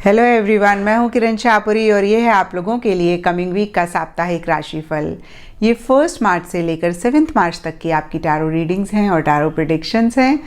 Hello everyone, मैं हूं किरण शाहपुरी और ये है आप लोगों के लिए कमिंग वीक का साप्ताहिक राशिफल। ये 1 मार्च से लेकर 7 मार्च तक की आपकी टैरो रीडिंग्स हैं और टैरो प्रेडिक्शंस हैं।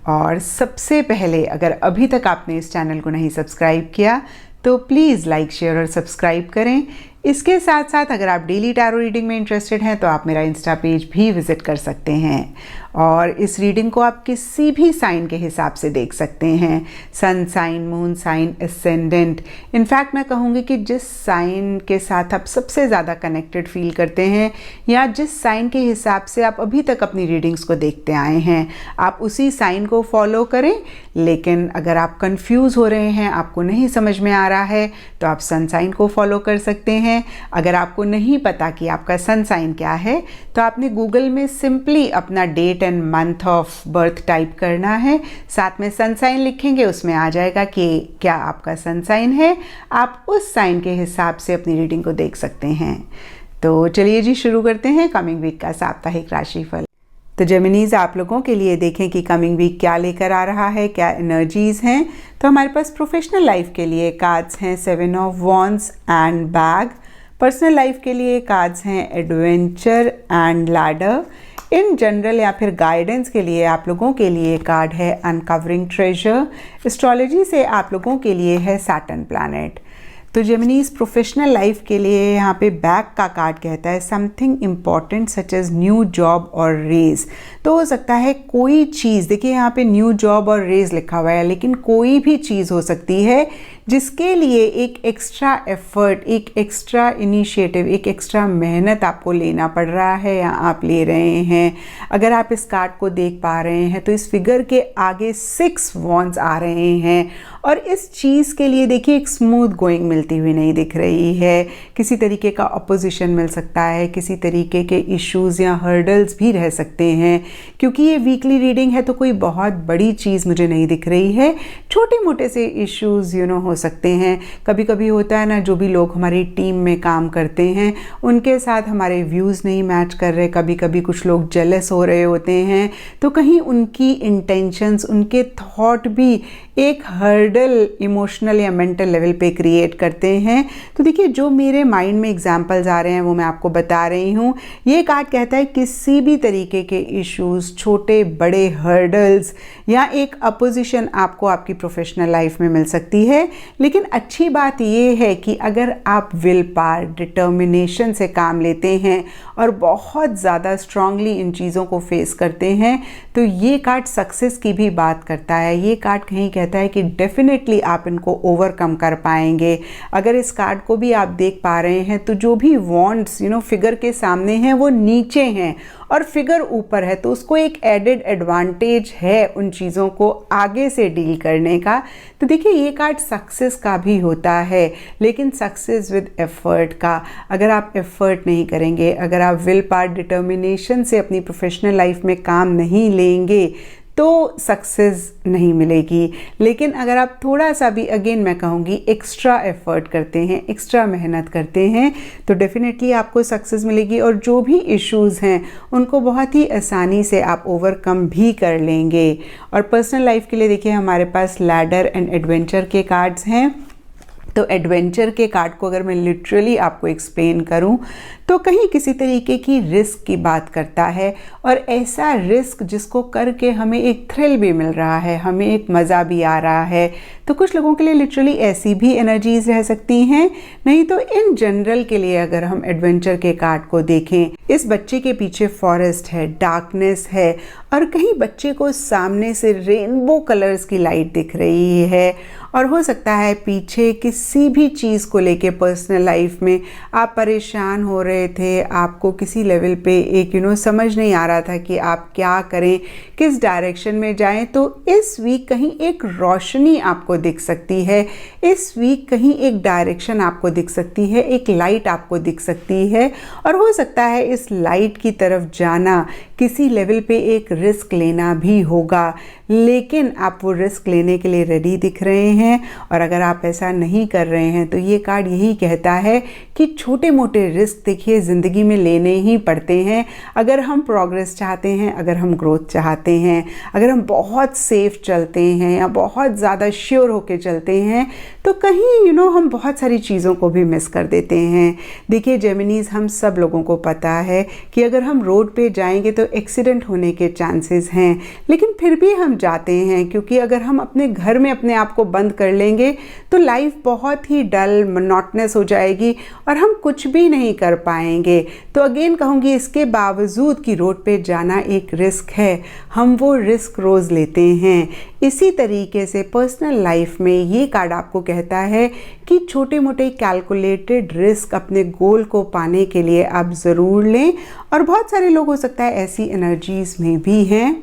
और सबसे पहले, अगर अभी तक आपने इस चैनल को नहीं सब्सक्राइब किया तो प्लीज़ लाइक, शेयर और सब्सक्राइब करें। इसके साथ साथ अगर आप डेली टैरो रीडिंग में इंटरेस्टेड हैं तो आप मेरा इंस्टा पेज भी विज़िट कर सकते हैं और इस रीडिंग को आप किसी भी साइन के हिसाब से देख सकते हैं। Sun sign, moon sign, ascendant. In fact मैं कहूँगी कि जिस साइन के साथ आप सबसे ज़्यादा कनेक्टेड फील करते हैं या जिस साइन के हिसाब से आप अभी तक अपनी रीडिंग्स को देखते आए हैं, आप उसी साइन को फॉलो करें। लेकिन अगर आप कंफ्यूज हो रहे हैं, आपको नहीं समझ में आ रहा है, तो आप सन साइन को फॉलो कर सकते हैं। अगर आपको नहीं पता कि आपका सन साइन क्या है तो आपने गूगल में सिंपली अपना date and month of birth type करना है, साथ में सन साइन लिखेंगे, उसमें आ जाएगा कि क्या आपका सन साइन है। आप उस साइन के हिसाब से अपनी रीडिंग को देख सकते हैं। तो चलिए जी, शुरू करते हैं कमिंग वीक का साप्ताहिक राशिफल। तो जेमिनीज, आप लोगों के लिए देखें कि कमिंग वीक क्या लेकर आ रहा है, क्या एनर्जीज हैं। तो हमारे पास प्रोफेशनल लाइफ के लिए कार्ड्स हैं 7 of wands and bag. Personal life के लिए कार्ड्स हैं adventure and ladder. In general या फिर गाइडेंस के लिए आप लोगों के लिए कार्ड है अनकवरिंग ट्रेजर। एस्ट्रोलॉजी से आप लोगों के लिए है सैटर्न प्लैनेट। तो जेमिनीज, प्रोफेशनल लाइफ के लिए यहाँ पे बैक का कार्ड कहता है something important such as new job और रेज। तो हो सकता है कोई चीज़, देखिए यहाँ पे न्यू जॉब और रेज लिखा हुआ है, लेकिन कोई भी चीज़ हो सकती है जिसके लिए एक एक्स्ट्रा एफर्ट, एक एक्स्ट्रा इनिशिएटिव, एक एक्स्ट्रा मेहनत आपको लेना पड़ रहा है या आप ले रहे हैं। अगर आप इस कार्ड को देख पा रहे हैं तो इस फिगर के आगे 6 वॉन्ड्स आ रहे हैं और इस चीज़ के लिए देखिए एक स्मूथ गोइंग मिलती हुई नहीं दिख रही है। किसी तरीके का अपोजिशन मिल सकता है, किसी तरीके के इश्यूज़ या हर्डल्स भी रह सकते हैं। क्योंकि ये वीकली रीडिंग है तो कोई बहुत बड़ी चीज़ मुझे नहीं दिख रही है, छोटे मोटे से इश्यूज़ हो सकते हैं। कभी कभी होता है ना, जो भी लोग हमारी टीम में काम करते हैं उनके साथ हमारे व्यूज़ नहीं मैच कर रहे, कभी कभी कुछ लोग जेलस हो रहे होते हैं, तो कहीं उनकी इंटेंशंस, उनके थॉट भी एक हर्डल इमोशनल या मेंटल लेवल पे क्रिएट करते हैं। तो देखिए, जो मेरे माइंड में एग्जांपल्स आ रहे हैं वो मैं आपको बता रही हूँ। ये कार्ड कहता है किसी भी तरीके के इश्यूज़, छोटे बड़े हर्डल्स या एक अपोजिशन आपको आपकी प्रोफेशनल लाइफ में मिल सकती है। लेकिन अच्छी बात ये है कि अगर आप विल पावर, डिटर्मिनेशन से काम लेते हैं और बहुत ज़्यादा स्ट्रांगली इन चीज़ों को फेस करते हैं तो ये कार्ड सक्सेस की भी बात करता है। ये कार्ड कहीं कहता है कि डेफिनेटली आप इनको ओवरकम कर पाएंगे। अगर इस कार्ड को भी आप देख पा रहे हैं तो जो भी वॉन्ड्स फिगर के सामने हैं वो नीचे हैं और फिगर ऊपर है, तो उसको एक एडेड एडवांटेज है उन चीज़ों को आगे से डील करने का। तो देखिए, ये कार्ड सक्सेस का भी होता है, लेकिन सक्सेस विद एफर्ट का। अगर आप एफर्ट नहीं करेंगे, अगर आप विल पावर, डिटर्मिनेशन से अपनी प्रोफेशनल लाइफ में काम नहीं लेंगे तो सक्सेस नहीं मिलेगी। लेकिन अगर आप थोड़ा सा भी, अगेन मैं कहूँगी, एक्स्ट्रा एफर्ट करते हैं, एक्स्ट्रा मेहनत करते हैं तो डेफिनेटली आपको सक्सेस मिलेगी और जो भी इश्यूज़ हैं उनको बहुत ही आसानी से आप ओवरकम भी कर लेंगे। और पर्सनल लाइफ के लिए देखिए, हमारे पास लैडर एंड एडवेंचर के कार्ड्स हैं। तो एडवेंचर के कार्ड को अगर मैं लिटरली आपको एक्सप्लेन करूं तो कहीं किसी तरीके की रिस्क की बात करता है और ऐसा रिस्क जिसको करके हमें एक थ्रिल भी मिल रहा है, हमें एक मज़ा भी आ रहा है। तो कुछ लोगों के लिए लिटरली ऐसी भी एनर्जीज रह सकती हैं। नहीं तो इन जनरल के लिए अगर हम एडवेंचर के कार्ड को देखें, इस बच्चे के पीछे फॉरेस्ट है, डार्कनेस है और कहीं बच्चे को सामने से रेनबो कलर्स की लाइट दिख रही है। और हो सकता है पीछे किसी भी चीज़ को लेके पर्सनल लाइफ में आप परेशान हो रहे थे, आपको किसी लेवल पे एक समझ नहीं आ रहा था कि आप क्या करें, किस डायरेक्शन में जाएं। तो इस वीक कहीं एक रोशनी आपको दिख सकती है, इस वीक कहीं एक डायरेक्शन आपको दिख सकती है, एक लाइट आपको दिख सकती है और हो सकता है इस लाइट की तरफ जाना किसी लेवल पे एक रिस्क लेना भी होगा, लेकिन आप वो रिस्क लेने के लिए रेडी दिख रहे हैं। और अगर आप ऐसा नहीं कर रहे हैं तो ये कार्ड यही कहता है कि छोटे मोटे रिस्क देखिए ज़िंदगी में लेने ही पड़ते हैं। अगर हम प्रोग्रेस चाहते हैं, अगर हम ग्रोथ चाहते हैं, अगर हम बहुत सेफ चलते हैं या बहुत ज़्यादा श्योर होके चलते हैं, तो कहीं हम बहुत सारी चीज़ों को भी मिस कर देते हैं। देखिए जेमिनीज़, हम सब लोगों को पता है कि अगर हम रोड पे जाएंगे तो एक्सीडेंट होने के चांसेस हैं, लेकिन फिर भी हम जाते हैं, क्योंकि अगर हम अपने घर में अपने आप को बंद कर लेंगे तो लाइफ बहुत ही डल मोनोटोनस हो जाएगी और हम कुछ भी नहीं कर पाएंगे। तो अगेन कहूँगी, इसके बावजूद कि रोड पे जाना एक रिस्क है, हम वो रिस्क रोज़ लेते हैं। इसी तरीके से पर्सनल लाइफ में ये कार्ड आपको कहता है कि छोटे मोटे कैलकुलेटेड रिस्क अपने गोल को पाने के लिए आप ज़रूर लें। और बहुत सारे लोग हो सकता है ऐसी एनर्जीज़ में भी हैं,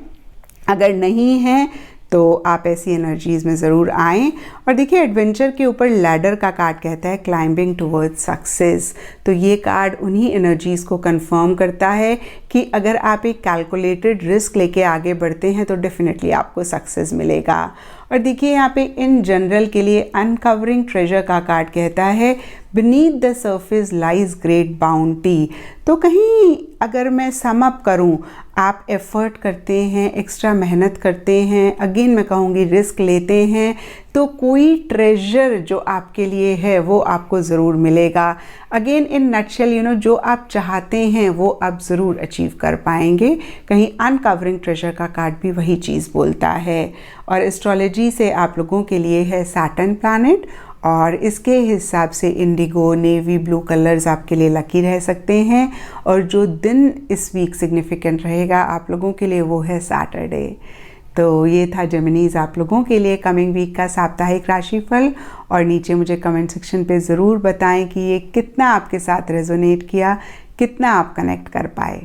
अगर नहीं हैं तो आप ऐसी एनर्जीज़ में ज़रूर आएँ। और देखिए एडवेंचर के ऊपर लैडर का कार्ड कहता है क्लाइंबिंग टुवर्ड्स सक्सेस। तो ये कार्ड उन्हीं एनर्जीज़ को कंफर्म करता है कि अगर आप एक कैलकुलेटेड रिस्क लेके आगे बढ़ते हैं तो डेफिनेटली आपको सक्सेस मिलेगा। और देखिए यहाँ पे इन जनरल के लिए अनकवरिंग ट्रेजर का कार्ड कहता है beneath the surface lies great bounty. तो कहीं अगर मैं सम अप करूँ, आप एफ़र्ट करते हैं, एक्स्ट्रा मेहनत करते हैं, अगेन मैं कहूँगी रिस्क लेते हैं, तो कोई ट्रेजर जो आपके लिए है वो आपको ज़रूर मिलेगा। अगेन इन नटशेल जो आप चाहते हैं वो आप ज़रूर अचीव कर पाएंगे। कहीं अनकवरिंग ट्रेजर का कार्ड भी वही चीज़ बोलता है। और एस्ट्रोलॉजी से आप लोगों के लिए है सैटर्न प्लैनेट, और इसके हिसाब से इंडिगो, नेवी ब्लू कलर्स आपके लिए लकी रह सकते हैं। और जो दिन इस वीक सिग्निफिकेंट रहेगा आप लोगों के लिए वो है सैटरडे। तो ये था जेमिनीज़ आप लोगों के लिए कमिंग वीक का साप्ताहिक राशिफल। और नीचे मुझे कमेंट सेक्शन पे ज़रूर बताएं कि ये कितना आपके साथ रेजोनेट किया, कितना आप कनेक्ट कर पाए।